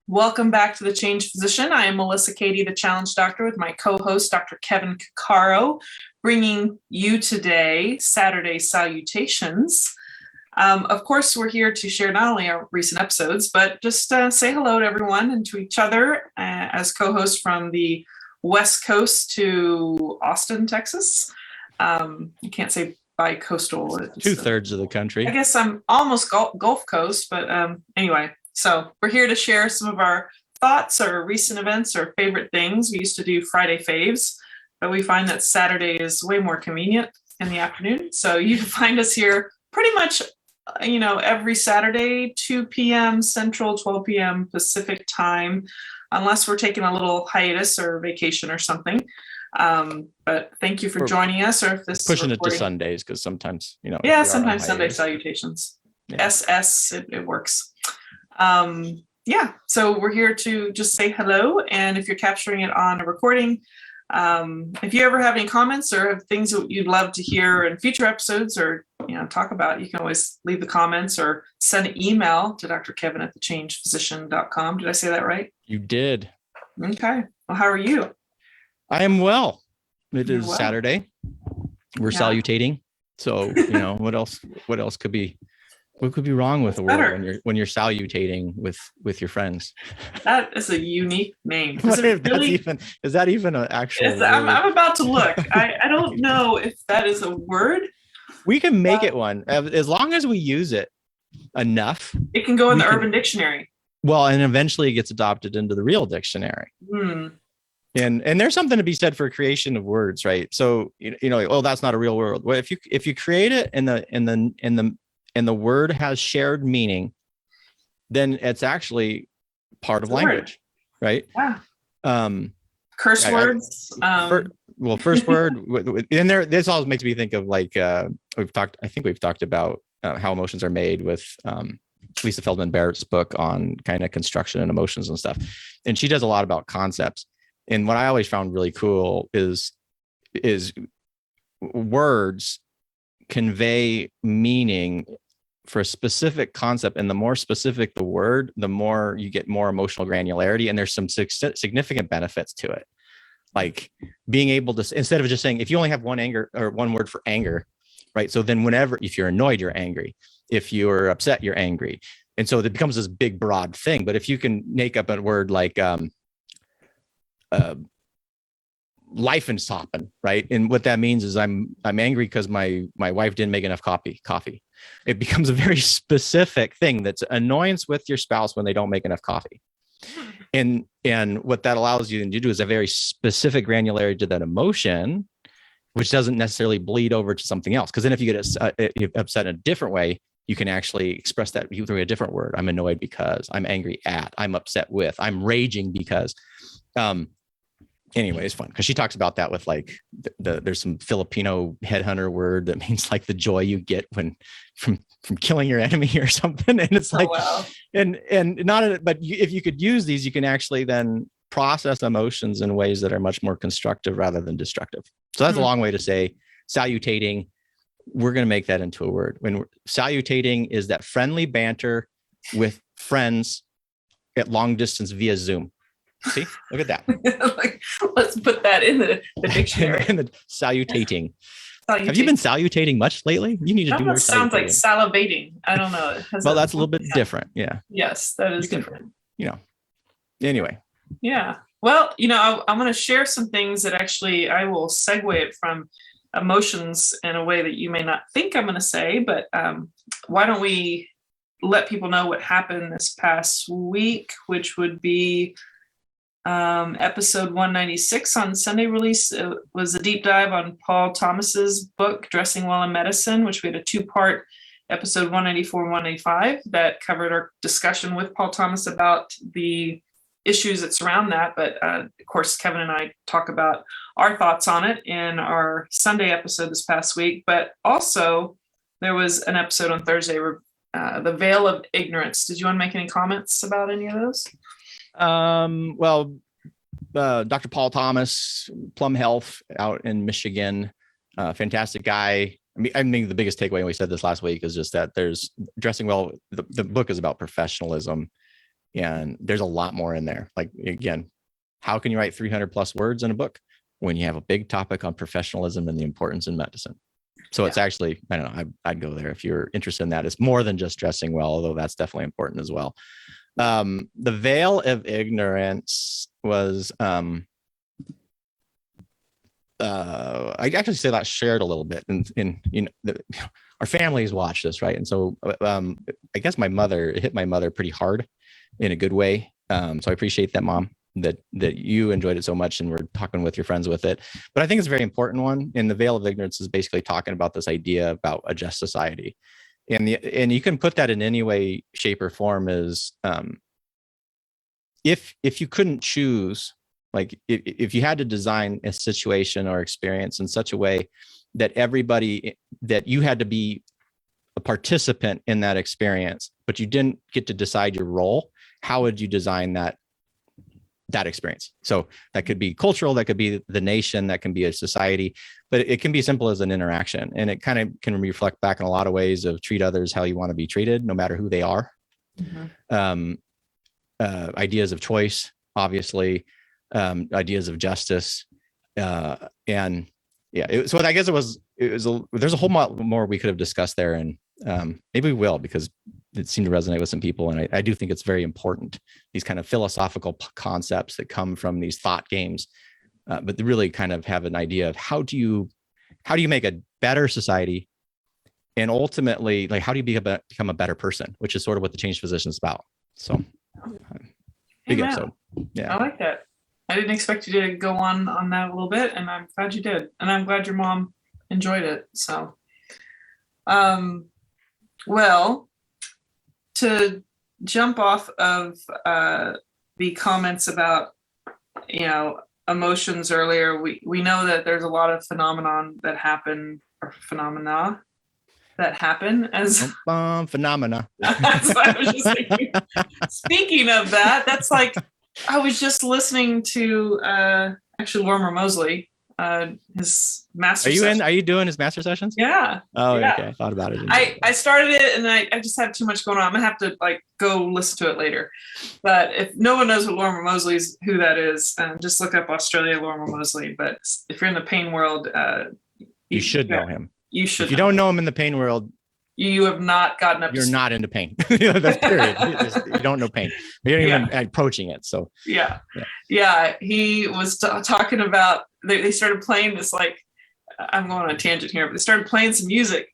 Welcome back to The Change Physician. I am Melissa Cady, the Challenge Doctor, with my co-host, Dr. Kevin Cuccaro, bringing you today Saturday Salutations. Of course, we're here to share not only our recent episodes, but just say hello to everyone and to each other as co-hosts from the West Coast to Austin, Texas. You can't say bi-coastal. Two-thirds of the country. I guess I'm almost Gulf Coast, but anyway. So we're here to share some of our thoughts or recent events or favorite things. We used to do Friday faves, but we find that Saturday is way more convenient in the afternoon. So you can find us here pretty much, every Saturday, 2 p.m. Central, 12 p.m. Pacific time, unless we're taking a little hiatus or vacation or something. But thank you for joining us. Or if this pushing it to Sundays, because sometimes, sometimes Sunday Salutations. Yeah. It works. So we're here to just say hello, and if you're capturing it on a recording, if you ever have any comments or have things that you'd love to hear in future episodes or talk about, you can always leave the comments or send an email to Dr. Kevin at thechangephysician.com. Did I say that right? You did. Okay. Well, how are you? I am well. It is Saturday. We're salutating. So, what else could be? What could be wrong with the world when you're salutating with your friends? That is a unique name. Is that even an actual? I'm about to look. I don't know if that is a word. We can make it one as long as we use it enough. It can go in the Urban Dictionary. Well, and eventually it gets adopted into the real dictionary. And there's something to be said for creation of words, right? So that's not a real word. Well, if you create it and the word has shared meaning, then it's actually part of language, right? Yeah. Curse words. First word, and this always makes me think of we've talked about how emotions are made with Lisa Feldman Barrett's book on kind of construction and emotions and stuff. And she does a lot about concepts. And what I always found really cool is words convey meaning for a specific concept, and the more specific the word, the more you get more emotional granularity, and there's some significant benefits to it, like being able to, instead of just saying, if you only have one word for anger, right? So then if you're annoyed, you're angry. If you're upset, you're angry. And so it becomes this big broad thing. But if you can make up a word like life and sopping, right? And what that means is I'm angry because my wife didn't make enough coffee. It becomes a very specific thing that's annoyance with your spouse when they don't make enough coffee. And what that allows you to do is a very specific granularity to that emotion, which doesn't necessarily bleed over to something else. Because then if you get upset in a different way, you can actually express that through a different word. I'm annoyed because, I'm angry at, I'm upset with, I'm raging because. Anyway, it's fun because she talks about that with there's some Filipino headhunter word that means like the joy you get from killing your enemy or something. And it's like, but if you could use these, you can actually then process emotions in ways that are much more constructive rather than destructive. So that's a long way to say salutating. We're going to make that into a word. When salutating is that friendly banter with friends at long distance via Zoom. See, look at that. Let's put that in the dictionary. in the salutating. Have you been salutating much lately? You need to do more. Sounds like salivating. I don't know. Well, that's a little bit different. Yeah. Yes, that is different. Anyway. Yeah. Well, I'm going to share some things that actually I will segue it from emotions in a way that you may not think I'm going to say, but why don't we let people know what happened this past week, which would be episode 196 on Sunday release. It was a deep dive on Paul Thomas's book, Dressing Well in Medicine, which we had a 2-part episode 194 and 195 that covered our discussion with Paul Thomas about the issues that surround that. But of course, Kevin and I talk about our thoughts on it in our Sunday episode this past week. But also there was an episode on Thursday, The Veil of Ignorance. Did you want to make any comments about any of those? Dr. Paul Thomas, Plum Health out in Michigan, fantastic guy. I mean, the biggest takeaway, and we said this last week, is just that there's dressing well. The book is about professionalism And there's a lot more in there. Like, again, how can you write 300 plus words in a book when you have a big topic on professionalism and the importance in medicine? So it's actually, I don't know, I'd go there if you're interested in that. It's more than just dressing well, although that's definitely important as well. The veil of ignorance was, I actually say that shared a little bit, and our families watch this, right? And so I guess it hit my mother pretty hard in a good way. So I appreciate that, Mom, that you enjoyed it so much and we're talking with your friends with it. But I think it's a very important one. And the veil of ignorance is basically talking about this idea about a just society. And you can put that in any way, shape, or form as if you couldn't choose, like if you had to design a situation or experience in such a way that that you had to be a participant in that experience, but you didn't get to decide your role, how would you design that experience? So that could be cultural, that could be the nation, that can be a society, but it can be simple as an interaction. And it kind of can reflect back in a lot of ways of treat others how you want to be treated, no matter who they are. Mm-hmm. Ideas of choice, obviously, ideas of justice. And yeah, so I guess there's a whole lot more we could have discussed there, and maybe we will, because it seemed to resonate with some people. And I do think it's very important, these kind of philosophical concepts that come from these thought games, but they really kind of have an idea of how do you make a better society, and ultimately, like, how do you become a better person, which is sort of what the Changed Physician is about. So big episode. Yeah, I like that. I didn't expect you to go on that a little bit, and I'm glad you did. And I'm glad your mom enjoyed it. So, well, to jump off of the comments about, emotions earlier, we know that there's a lot of phenomena that happen as phenomena. That's what I was just thinking. Speaking of that, that's like, I was just listening to actually Lorimer Mosley, his master. Are you doing his master sessions? Yeah. Oh, yeah. Okay. I thought about it. I started it, and I just had too much going on. I'm gonna have to go listen to it later. But if no one knows what Lorimer Mosley's, who that is, just look up Australia Lorimer Mosley. But if you're in the pain world, you should know him. You should. If you don't know him in the pain world, you have not gotten up. You're not into pain. That's period. You don't know pain. You're not even approaching it. So yeah. He was talking about. They started playing this, I'm going on a tangent here, but they started playing some music,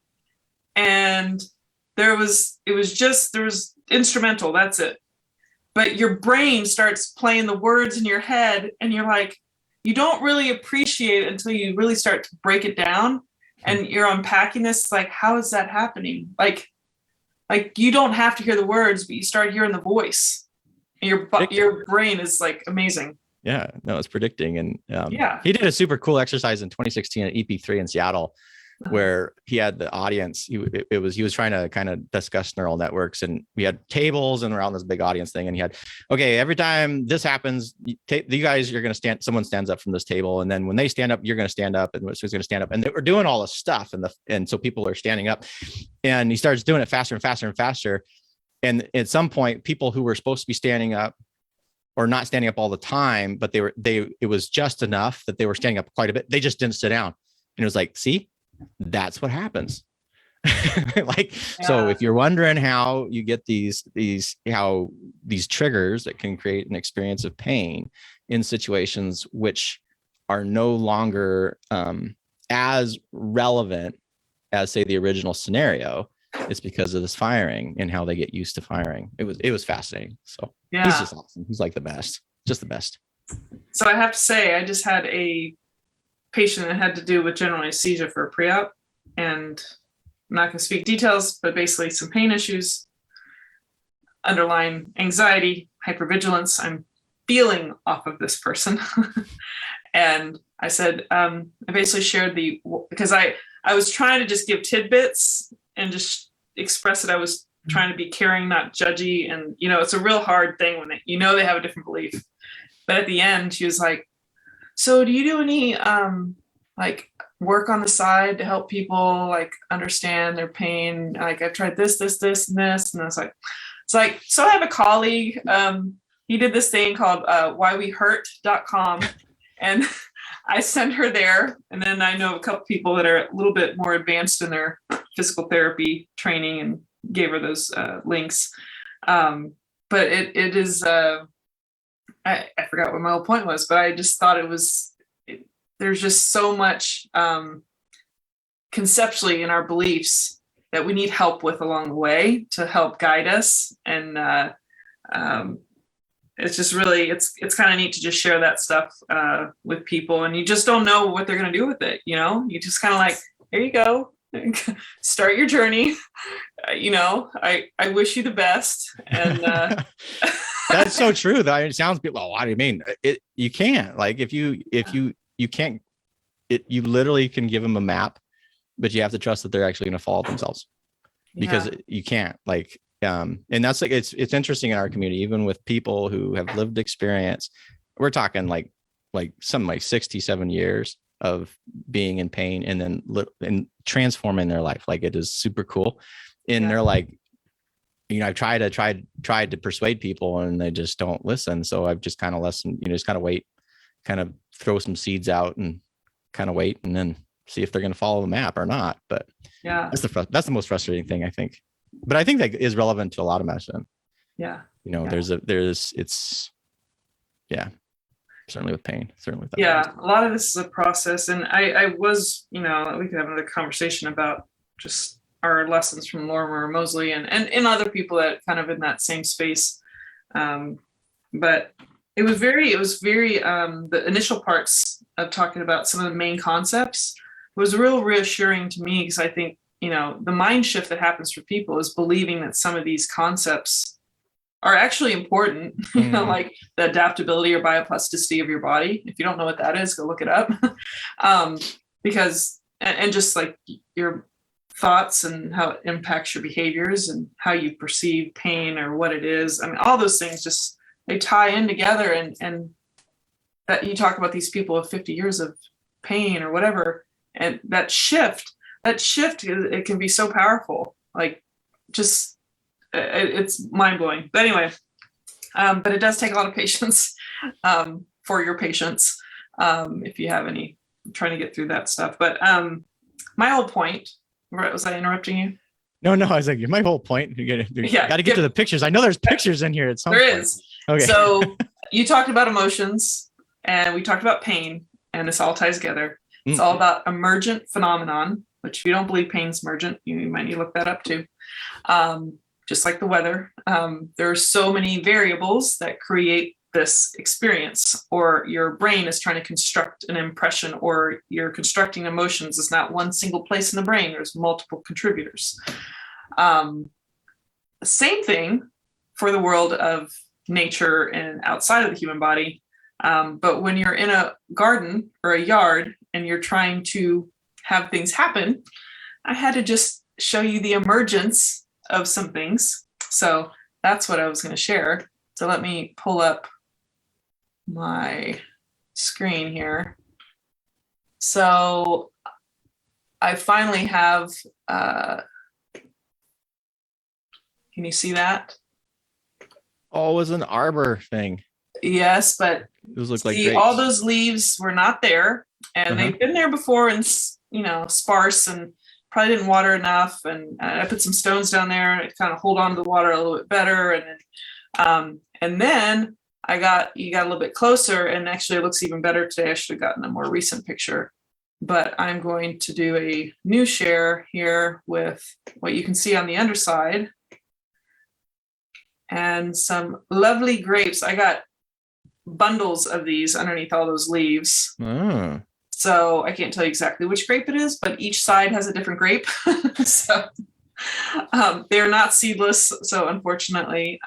and there was instrumental. That's it. But your brain starts playing the words in your head, and you're like, you don't really appreciate it until you really start to break it down. And you're unpacking this, like, how is that happening? Like you don't have to hear the words, but you start hearing the voice. And your brain is amazing. Yeah, no, it's predicting. And he did a super cool exercise in 2016 at EP3 in Seattle, where he had the audience. He was trying to kind of discuss neural networks, and we had tables and around this big audience thing. And he had, okay, every time this happens, you guys, you're going to stand. Someone stands up from this table, and then when they stand up, you're going to stand up, and who's going to stand up. And they were doing all this stuff, and so people are standing up, and he starts doing it faster and faster and faster. And at some point, people who were supposed to be standing up or not standing up all the time, but it was just enough that they were standing up quite a bit. They just didn't sit down, and it was like, see. That's what happens. So if you're wondering how you get these triggers that can create an experience of pain in situations which are no longer as relevant as, say, the original scenario, it's because of this firing and how they get used to firing. It was fascinating. So he's just awesome. He's like the best, just the best. So I have to say, I just had a patient that had to do with general anesthesia for a pre-op, and I'm not going to speak details, but basically some pain issues, underlying anxiety, hypervigilance. I'm feeling off of this person. And I said, I basically shared because I was trying to just give tidbits and just express that I was trying to be caring, not judgy. And, it's a real hard thing when they have a different belief. But at the end, she was like, so do you do any work on the side to help people understand their pain? I've tried this, and this. And I was like, it's like, so I have a colleague, he did this thing called whywehurt.com, and I sent her there. And then I know a couple people that are a little bit more advanced in their physical therapy training, and gave her those links. But it is, I forgot what my whole point was, but I just thought there's just so much conceptually in our beliefs that we need help with along the way to help guide us. And it's just really, it's kind of neat to just share that stuff with people, and you just don't know what they're going to do with it. You just kind of like, here you go, start your journey. I wish you the best. And that's so true. Though it sounds well, what do you mean? You can't, like, if you can't, you literally can give them a map, but you have to trust that they're actually going to follow themselves, because you can't, like, and that's like, it's interesting in our community, even with people who have lived experience, we're talking like something like 67 years of being in pain, and then and transforming their life. Like, it is super cool. And they're like, I've tried to persuade people, and they just don't listen. So I've just kind of listened, just kind of wait, kind of throw some seeds out and kind of wait, and then see if they're going to follow the map or not. But that's the most frustrating thing, I think. But I think that is relevant to a lot of medicine. Certainly with pain, certainly with that. A lot of this is a process. And I was, we could have another conversation about just our lessons from Lorimer Moseley and other people that kind of in that same space. But it was very the initial parts of talking about some of the main concepts was real reassuring to me, because I think, the mind shift that happens for people is believing that some of these concepts are actually important, like the adaptability or bioplasticity of your body. If you don't know what that is, go look it up. Because, and just like your thoughts and how it impacts your behaviors and how you perceive pain or what it is. I mean, all those things just, they tie in together, and that you talk about these people with 50 years of pain or whatever, and that shift, it can be so powerful. Like, just, it's mind blowing. But anyway, but it does take a lot of patience for your patients if you have any, trying to get through that stuff. But my whole point, was I interrupting you? No, I was like, my whole point. You got to get to the pictures. I know there's pictures in here at some point. There is. Okay. So you talked about emotions, and we talked about pain, and this all ties together. It's all about emergent phenomenon, which if you don't believe pain's emergent, you might need to look that up too. Just like the weather, there are so many variables that create this experience, or your brain is trying to construct an impression, or you're constructing emotions. It's not one single place in the brain. There's multiple contributors. Same thing for the world of nature and outside of the human body. But when you're in a garden or a yard and you're trying to have things happen, I had to just show you the emergence of some things. So that's what I was going to share. So let me pull up my screen here. So I finally have, can you see that? Oh, it was an arbor thing. Yes, but those look like all those leaves were not there, and they've been there before, and sparse, and probably didn't water enough. And I put some stones down there to kind of hold on to the water a little bit better. And then you got a little bit closer, and actually it looks even better today. I should have gotten a more recent picture, but I'm going to do a new share here with what you can see on the underside and some lovely grapes. I got bundles of these underneath all those leaves. So I can't tell you exactly which grape it is, but each side has a different grape. So they're not seedless, so unfortunately.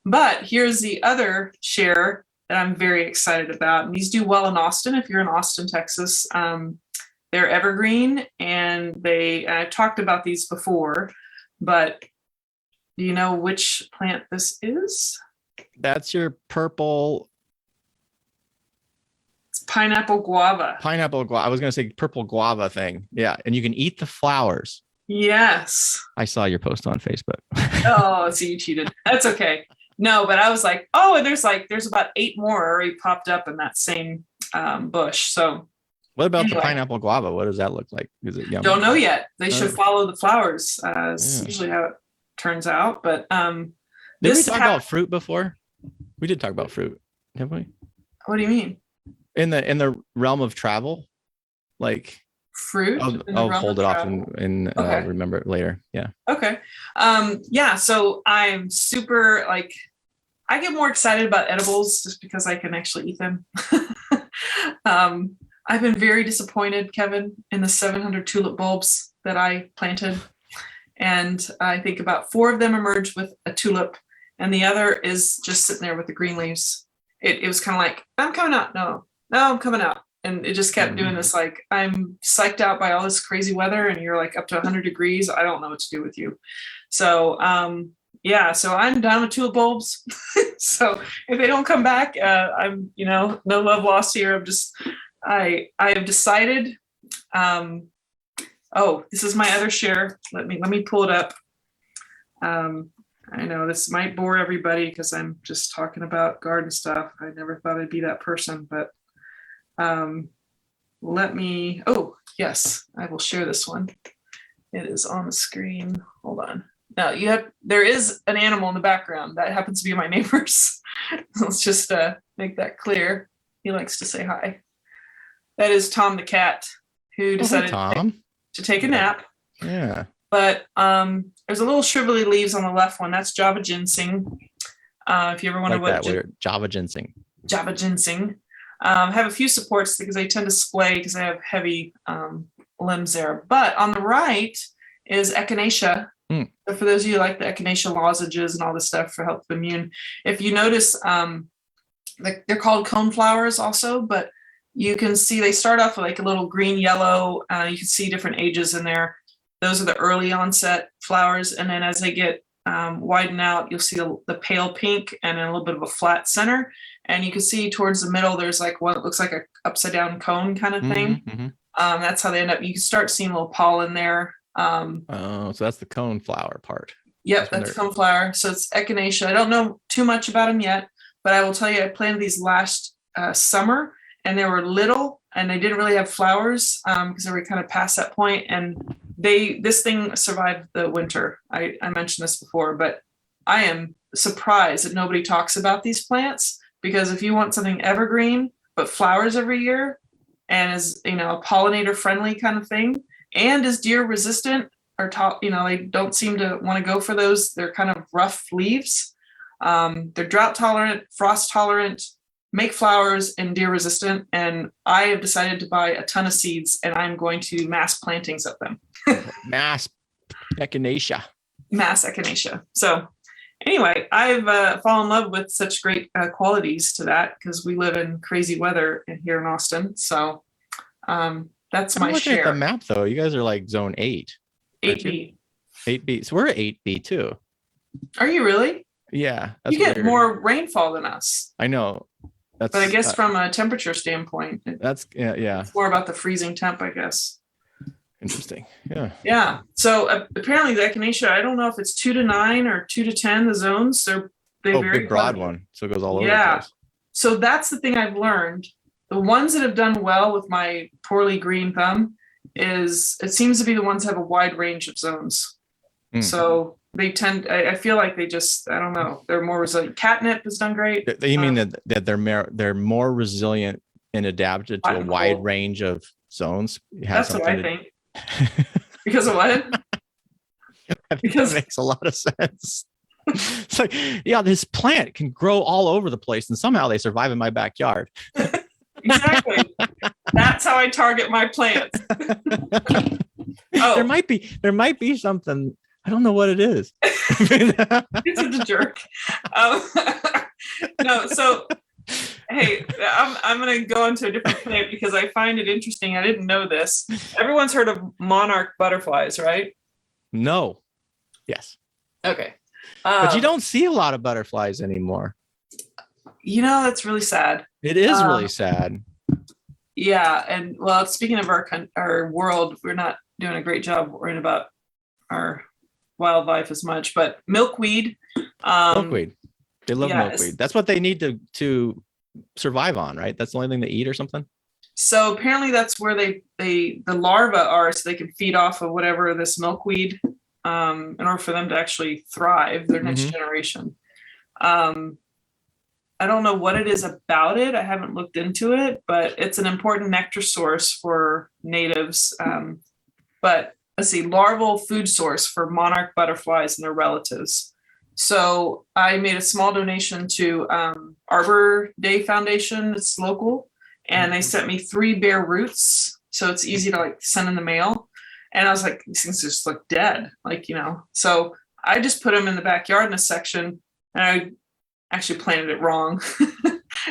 But here's the other share that I'm very excited about. And these do well in Austin, if you're in Austin, Texas. They're evergreen, and I've talked about these before, but do you know which plant this is? That's your purple. It's pineapple guava. I was going to say purple guava thing. Yeah. And you can eat the flowers. Yes. I saw your post on Facebook. Oh, so you cheated. That's okay. No, but I was like, oh, and there's about 8 more already popped up in that same bush. So What about the anyway, pineapple guava? What does that look like? Is it yummy? don't know yet. They should Oh, follow the flowers. It's yeah. usually how it turns out. But Did we this talk about fruit before? We did talk about fruit, haven't we? what do you mean? In the realm of travel, like Fruit? in the I'll realm hold of it off travel? and Okay. I'll remember it later. Yeah. Okay. Yeah, so I'm super like I get more excited about edibles just because I can actually eat them. I've been very disappointed, Kevin, in the 700 tulip bulbs that I planted. And I think about 4 of them emerged with a tulip, and the other is just sitting there with the green leaves. It was kind of like, I'm coming out. No, I'm coming out. And it just kept doing this, like, I'm psyched out by all this crazy weather, and you're like up to 100 degrees. I don't know what to do with you. So, yeah, so I'm done with tulip bulbs. So if they don't come back, I'm, no love lost here. I have decided, oh, this is my other share. Let me pull it up. I know this might bore everybody because I'm just talking about garden stuff. I never thought I'd be that person, but oh, yes, I will share this one. It is on the screen. Hold on. Now there is an animal in the background that happens to be my neighbor's. Let's just make that clear. He likes to say hi. That is Tom the cat, who decided to take a nap. Yeah. But there's a little shrivelly leaves on the left one. That's Java ginseng. If you ever wonder like what Java ginseng. Java ginseng. Have a few supports because they tend to splay because they have heavy limbs there. But on the right is echinacea. So for those of you who like the echinacea lozenges and all this stuff for health of immune, if you notice, they're called cone flowers also, but you can see they start off with like a little green yellow. You can see different ages in there. Those are the early onset flowers, and then as they get widen out, you'll see the pale pink and then a little bit of a flat center. And you can see towards the middle, there's like what looks like a upside down cone kind of thing. Mm-hmm. That's how they end up. You can start seeing a little pollen there. So that's the cone flower part. Yep, that's cone flower. So it's echinacea. I don't know too much about them yet, but I will tell you, I planted these last summer, and they were little, and they didn't really have flowers because they were kind of past that point. And this thing survived the winter. I mentioned this before, but I am surprised that nobody talks about these plants, because if you want something evergreen but flowers every year and is a pollinator friendly kind of thing and is deer resistant, or they don't seem to want to go for those. They're kind of rough leaves. They're drought tolerant, frost tolerant, make flowers, and deer resistant. And I have decided to buy a ton of seeds, and I'm going to mass plantings of them. Mass echinacea. So anyway, I've fallen in love with such great qualities to that, because we live in crazy weather here in Austin. So that's my share. At the map though, you guys are like zone 8. 8B. 8B. So we're 8B too. Are you really? Yeah. You get more rainfall than us. I know. But I guess from a temperature standpoint, it's more about the freezing temp, I guess. Interesting. Yeah. Yeah. So apparently the echinacea, I don't know if it's 2 to 9 or 2 to 10, the zones. They're very big broad one. So it goes all over the place. So that's the thing I've learned. The ones that have done well with my poorly green thumb is it seems to be the ones that have a wide range of zones. So they tend, I feel like they just, I don't know, they're more resilient. Catnip has done great. You mean that they're more resilient and adapted to a wide range of zones? That's what I think. Because of what? Because it makes a lot of sense. It's like, yeah, this plant can grow all over the place, and somehow they survive in my backyard. Exactly. That's how I target my plants. There might be something. I don't know what it is. It's a jerk. No, so hey, I'm going to go into a different plant because I find it interesting. I didn't know this. Everyone's heard of monarch butterflies, right? No. Yes. Okay. But you don't see a lot of butterflies anymore. That's really sad. It is really sad. Yeah. And well, speaking of our world, we're not doing a great job worrying about our wildlife as much, but milkweed. Milkweed. They love yeah, milkweed. That's what they need to survive on, right? That's the only thing they eat or something. So apparently that's where the larvae are, so they can feed off of whatever this milkweed, in order for them to actually thrive, their next generation. I don't know what it is about it. I haven't looked into it, but it's an important nectar source for natives. But let's see, larval food source for monarch butterflies and their relatives. So I made a small donation to Arbor Day Foundation. It's local, and they sent me 3 bare roots, so it's easy to like send in the mail. And I was like, these things just look dead, like, you know. So I just put them in the backyard in a section, and I actually planted it wrong,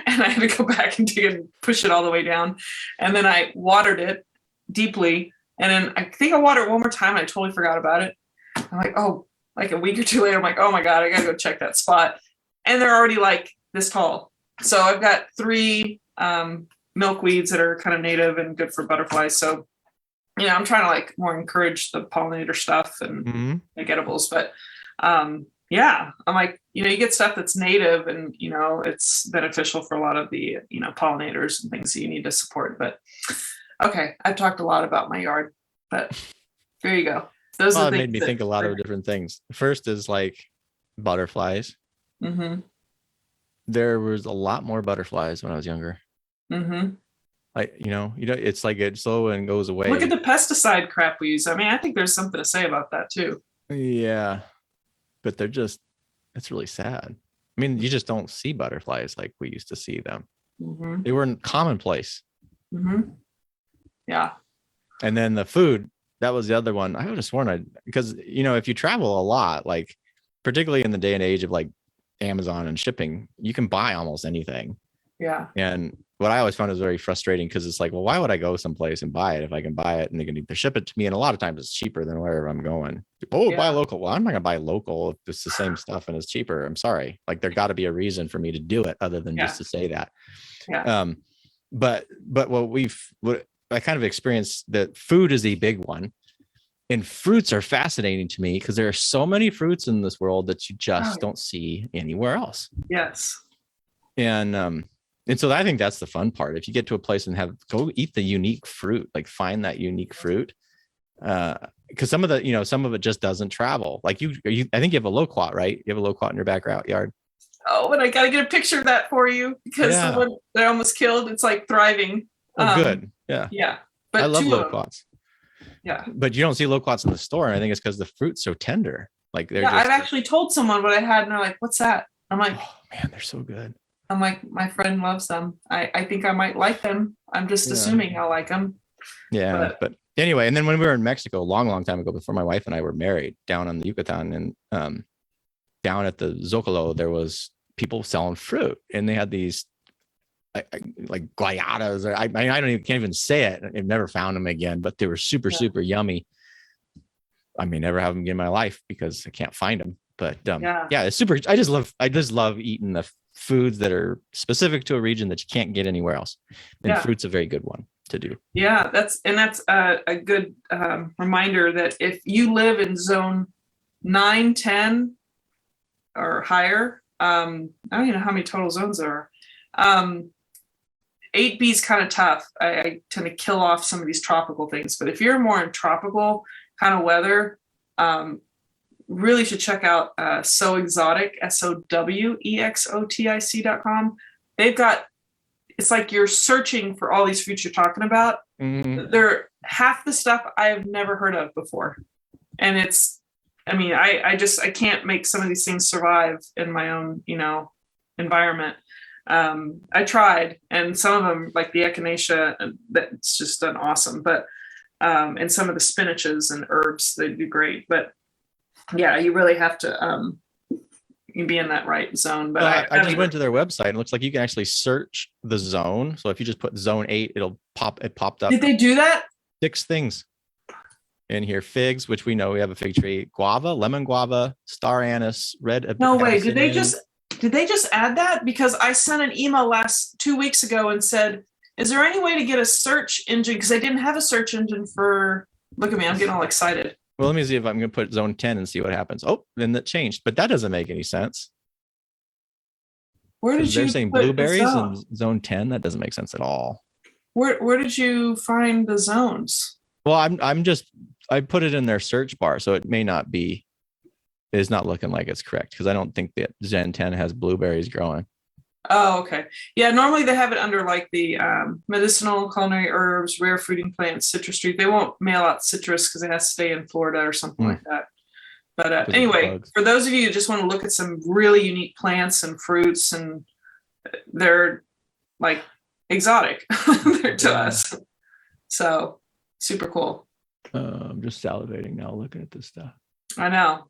and I had to go back and dig it and push it all the way down. And then I watered it deeply, and then I think I watered it one more time, and I totally forgot about it. I'm like, oh, like a week or 2 later, I'm like, oh my God, I gotta go check that spot. And they're already like this tall. So I've got 3 milkweeds that are kind of native and good for butterflies. So, you know, I'm trying to like more encourage the pollinator stuff and make edibles. But yeah, I'm like, you know, you get stuff that's native, and, you know, it's beneficial for a lot of the, you know, pollinators and things that you need to support. But okay, I've talked a lot about my yard, but there you go. Those Well, are it the made me think a lot of different things. First is like butterflies. There was a lot more butterflies when I was younger. Like, you know, it's like it slow and goes away. Look at the pesticide crap we use. I mean, I think there's something to say about that too. Yeah, but it's really sad. I mean, you just don't see butterflies like we used to see them. They weren't commonplace. Yeah. And then the food, that was the other one. I would have sworn because, you know, if you travel a lot, like particularly in the day and age of like Amazon and shipping, you can buy almost anything. Yeah. And what I always found is very frustrating, because it's like, well, why would I go someplace and buy it if I can buy it and they can either ship it to me? And a lot of times it's cheaper than wherever I'm going. Buy local. Well, I'm not going to buy local if it's the same stuff and it's cheaper. I'm sorry. Like, there got to be a reason for me to do it other than just to say that. Yeah. But what I kind of experienced, that food is a big one. And fruits are fascinating to me because there are so many fruits in this world that you just don't see anywhere else. Yes. And so I think that's the fun part. If you get to a place and go eat the unique fruit, like find that unique fruit. Because some of it just doesn't travel. Like I think you have a loquat, right? You have a loquat in your backyard. Oh, and I got to get a picture of that for you, because the one that I almost killed, it's like thriving. Oh, good. Yeah. Yeah. But I love loquats. Yeah. But you don't see loquats in the store. And I think it's because the fruit's so tender. Like I've actually told someone what I had, and they're like, what's that? I'm like, oh man, they're so good. I'm like, my friend loves them. I think I might like them. I'm just assuming I'll like them. Yeah. But anyway, and then when we were in Mexico a long, long time ago, before my wife and I were married, down on the Yucatan, and down at the Zocalo, there was people selling fruit, and they had these like guayadas, or I can't even say it. I've never found them again, but they were super yummy. I may never have them again in my life because I can't find them. But it's super. I just love eating the foods that are specific to a region that you can't get anywhere else. And fruit's a very good one to do. Yeah, that's a good reminder that if you live in zone 9, 10 or higher, I don't even know how many total zones there are. 8B is kind of tough. I tend to kill off some of these tropical things, but if you're more in tropical kind of weather, really should check out So Exotic, SOWEXOTIC.com. They've got, it's like you're searching for all these fruits you're talking about. They're half the stuff I've never heard of before. And I can't make some of these things survive in my own, environment. I tried, and some of them, like the echinacea, that's just done awesome. But and some of the spinaches and herbs, they do great. But yeah, you really have to be in that right zone. But I just went to their website, and it looks like you can actually search the zone. So if you just put zone 8, it popped up. Did they do that? 6 things in here: figs, which we know we have a fig tree; guava, lemon guava, star anise, red. No way. Did they just add that? Because I sent an email 2 weeks ago and said, is there any way to get a search engine? Because I didn't have a search engine for, look at me, I'm getting all excited. Well, let me see if I'm going to put zone 10 and see what happens. Oh, then that changed, but that doesn't make any sense. Where did They're you saying put the blueberries in zone? zone 10. That doesn't make sense at all. Where did you find the zones? Well, I put it in their search bar, so it may not be. It's not looking like it's correct because I don't think that Zen 10 has blueberries growing. Oh, okay. Yeah, normally they have it under like the medicinal, culinary herbs, rare fruiting plants, citrus trees. They won't mail out citrus because it has to stay in Florida or something like that. But anyway, for those of you who just want to look at some really unique plants and fruits, and they're like exotic they're to us. So super cool. I'm just salivating now looking at this stuff. I know.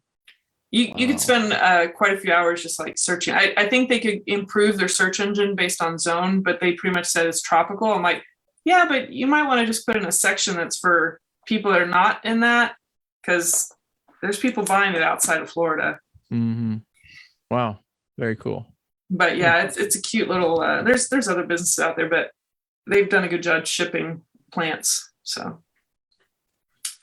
You could spend quite a few hours just like searching. I think they could improve their search engine based on zone, but they pretty much said it's tropical. I'm like, yeah, but you might want to just put in a section that's for people that are not in that, because there's people buying it outside of Florida. Mm-hmm. Wow, very cool. But yeah, it's a cute little. There's other businesses out there, but they've done a good job shipping plants. So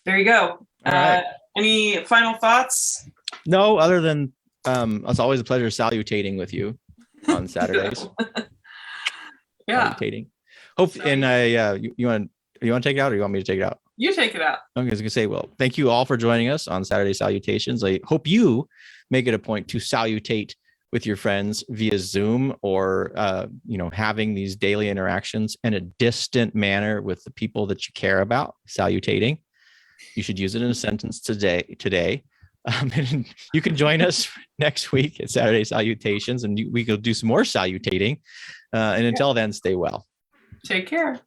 there you go. Right. Any final thoughts? No, other than it's always a pleasure salutating with you on Saturdays. Yeah. Salutating. Hope and you want to take it out, or you want me to take it out? You take it out. I was gonna say, well, thank you all for joining us on Saturday Salutations. I hope you make it a point to salutate with your friends via Zoom, or having these daily interactions in a distant manner with the people that you care about. Salutating. You should use it in a sentence today. And you can join us next week at Saturday Salutations, and we will do some more salutating. And until then, stay well. Take care.